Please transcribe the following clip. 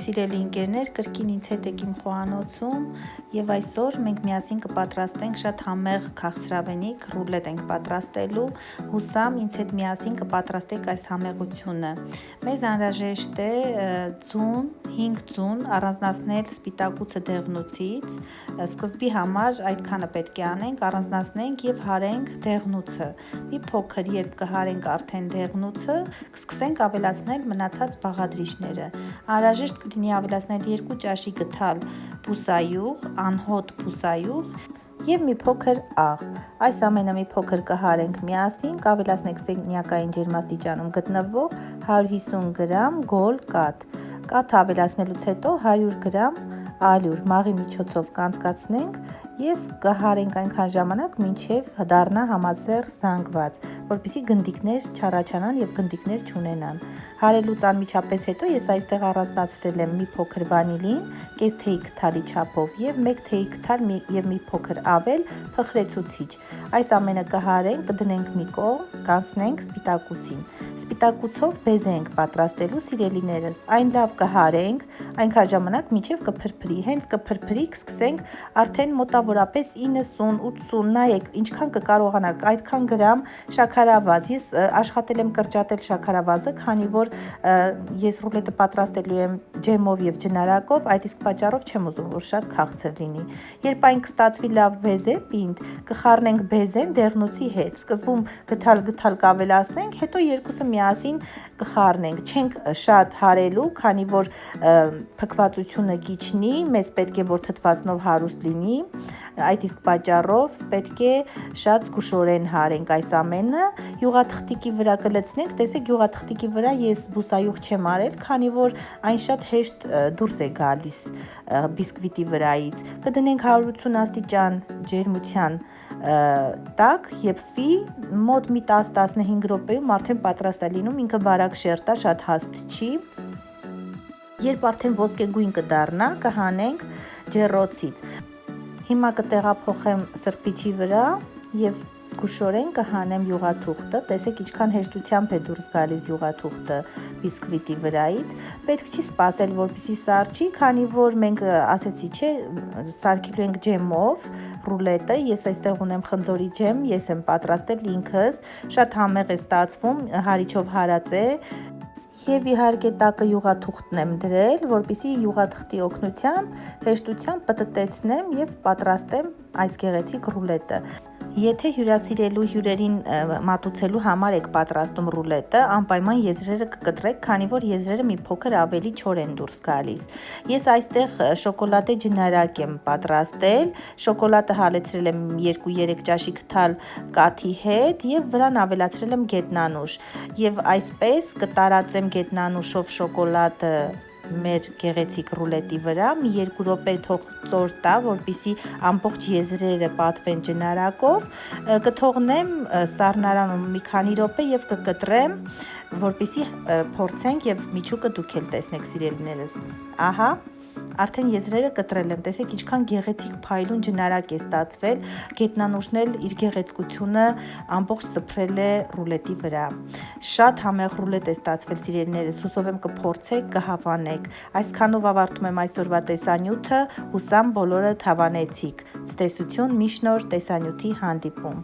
Սիրելի ընկերներ, կրկին ինձ հետ եք իմ խոհանոցում եւ այսօր մենք միասին կպատրաստենք շատ համեղ քաղցրավենիք, ռուլետ ենք պատրաստելու։ Հուսամ ինձ հետ միասին կպատրաստեք այս համեղությունը։ Մեզ անհրաժեշտ է ձուն, 5 ձուն, առանձնացնել սպիտակուցը դեղնուցից։ Սկզբի համար այդքանը պետք է անենք, առանձնացնենք եւ հարենք դեղնուցը։ Մի փոքր երբ կհարենք արդեն դեղնուցը, կսկսենք ավելացնել մնացած բաղադրիչները։ Անհրաժեշտ կլինի ավելացնել 2 ճաշի գթալ բուսայուղ, անհոտ բուսայուղ և մի փոքր աղ։ Այս ամենը մի փոքր կհարենք միասին, կավելացնենք սենյակային ջերմաստիճանում գտնվող 150 գրամ գոլ կաթ։ Կաթը ավելացնելուց հետո 100 գրամ ալյուր մաղի միջոցով կանցկացնենք և կհարենք այնքան ժամանակ, մինչև դառնա համասեռ զանգված, որպեսզի գնդիկներ չառաջանան և գնդիկներ չունենան։ Հարելուց անմիջապես հետո ես այստեղ առանձնացրել եմ մի փոքր վանիլին, կես թեյի քթալի չափով և 1 թեյի քթալ և մի փոքր ավել փխրեցուցիչ։ Այս ամենը կհարենք, կդնենք մի կողմ, կանցնենք սպիտակուցին։ Սպիտակուցով բեզե ենք պատրաստելու, սիրելիներս, այն լավ կհարենք, այնքան ժամանակ մինչև կփրփրի։ Հենց կփրփրի, կսկսենք արդեն մոտավորապես 90-80, նայեք ինչքան կկարողանաք, այդքան գրամ շաքարավազ։ Ես աշխատել եմ կրճատել շաքարավազը, քանի որ ես ռուլետը պատրաստելու եմ ջեմով եւ ջնարակով, այդ իսկ պատճառով չեմ ուզում, որ շատ քաղցր լինի։ Երբ այն կստացվի լավ բեզե, պինդ, կխառնենք բեզեն դեղնուցի հետ։ Սկզբում գթալ կավելացնենք, հետո երկուսը միասին կխառնենք։ Չենք շատ հարելու, քանի որ փքվածությունը գիչնի, մեզ պետք է որ թթվածնով հարուստ լինի, այդ իսկ պատճառով պետք է շատ զգուշորեն հարենք այս ամենը։ Յուղաթղթիկի վրա կլցնենք, տեսեք յուղաթղթիկի վրա ես բուսայուղ չեմ արել, քանի որ այն շատ հեշտ դուրս է գալիս բիսկվիտի վրայից։ Կդնենք 180 աստիճան ջերմության տակ եւ ֆի մոտ մի 10-15 րոպեում արդեն պատրաստ է լինում, ինքը բարակ շերտ է, շատ հաստ չի։ Երբ արդեն ոսկեգույն կդառնա, կհանենք ջեռոցից։ Հիմա կտեղափոխեմ սրբիչի վրա եւ զգուշորեն կհանեմ յուղաթուղթը, տեսեք ինչքան հեշտությամբ է դուրս գալիս յուղաթուղթը բիսկվիտի վրայից։ Պետք չի սպասել, որպեսզի սառչի, քանի որ մենք ասեցի, չէ, սարքելու ենք ջեմով ռուլետը։ Ես այստեղ ունեմ խնձորի ջեմ, ես եմ պատրաստել ինքս, շատ համեղ է ստացվում, հարիչով հարած է։ Եվ իհարկե տակը յուղաթուղթն եմ դրել, որպեսզի յուղաթղթի օգնությամբ հեշտությամբ պտտեցնեմ եւ պատրաստեմ այս գեղեցիկ ռուլետը։ Եթե հյուրասիրելու հյուրերին մատուցելու համար եք պատրաստում ռուլետը, անպայման եզրերը կկտրեք, քանի որ եզրերը մի փոքր ավելի չոր են դուրս գալիս։ Ես այստեղ շոկոլադե ջնարակ եմ պատրաստել, շոկոլադը հալեցրել եմ 2-3 ճաշի քթալ կաթի հետ եւ վրան ավելացրել եմ գետնանուշ։ Եվ այսպես կտարածեմ գետնանուշով շոկոլադը մեր գեղեցիկ ռուլետի վրա, մի 2 րոպե թող ծոր տա, որպեսզի ամբողջ եզրերը պատվեն ջնարակով, կթողնեմ սառնարանում մի քանի րոպե եւ կկտրեմ, որպեսզի փորձենք եւ միջուկը դուք էլ տեսնեք, սիրելիներս։ Ահա արդեն եզրերը կտրել եմ, տեսեք ինչքան գեղեցիկ փայլուն ջնարակ է ստացվել, գետնանուշն էլ իր գեղեցկությունը ամբողջ սփռել է ռուլետի վրա։ Շատ համեղ ռուլետ է ստացվել, սիրելիներս, հուսով եմ կփորձեք, կհավանեք։ Այսքանով ավարտում եմ այսօրվա տեսանյութը, հուսամ բոլորը հավանեցիք։ Ցտեսություն, միշտ նոր տեսանյութի հանդիպում։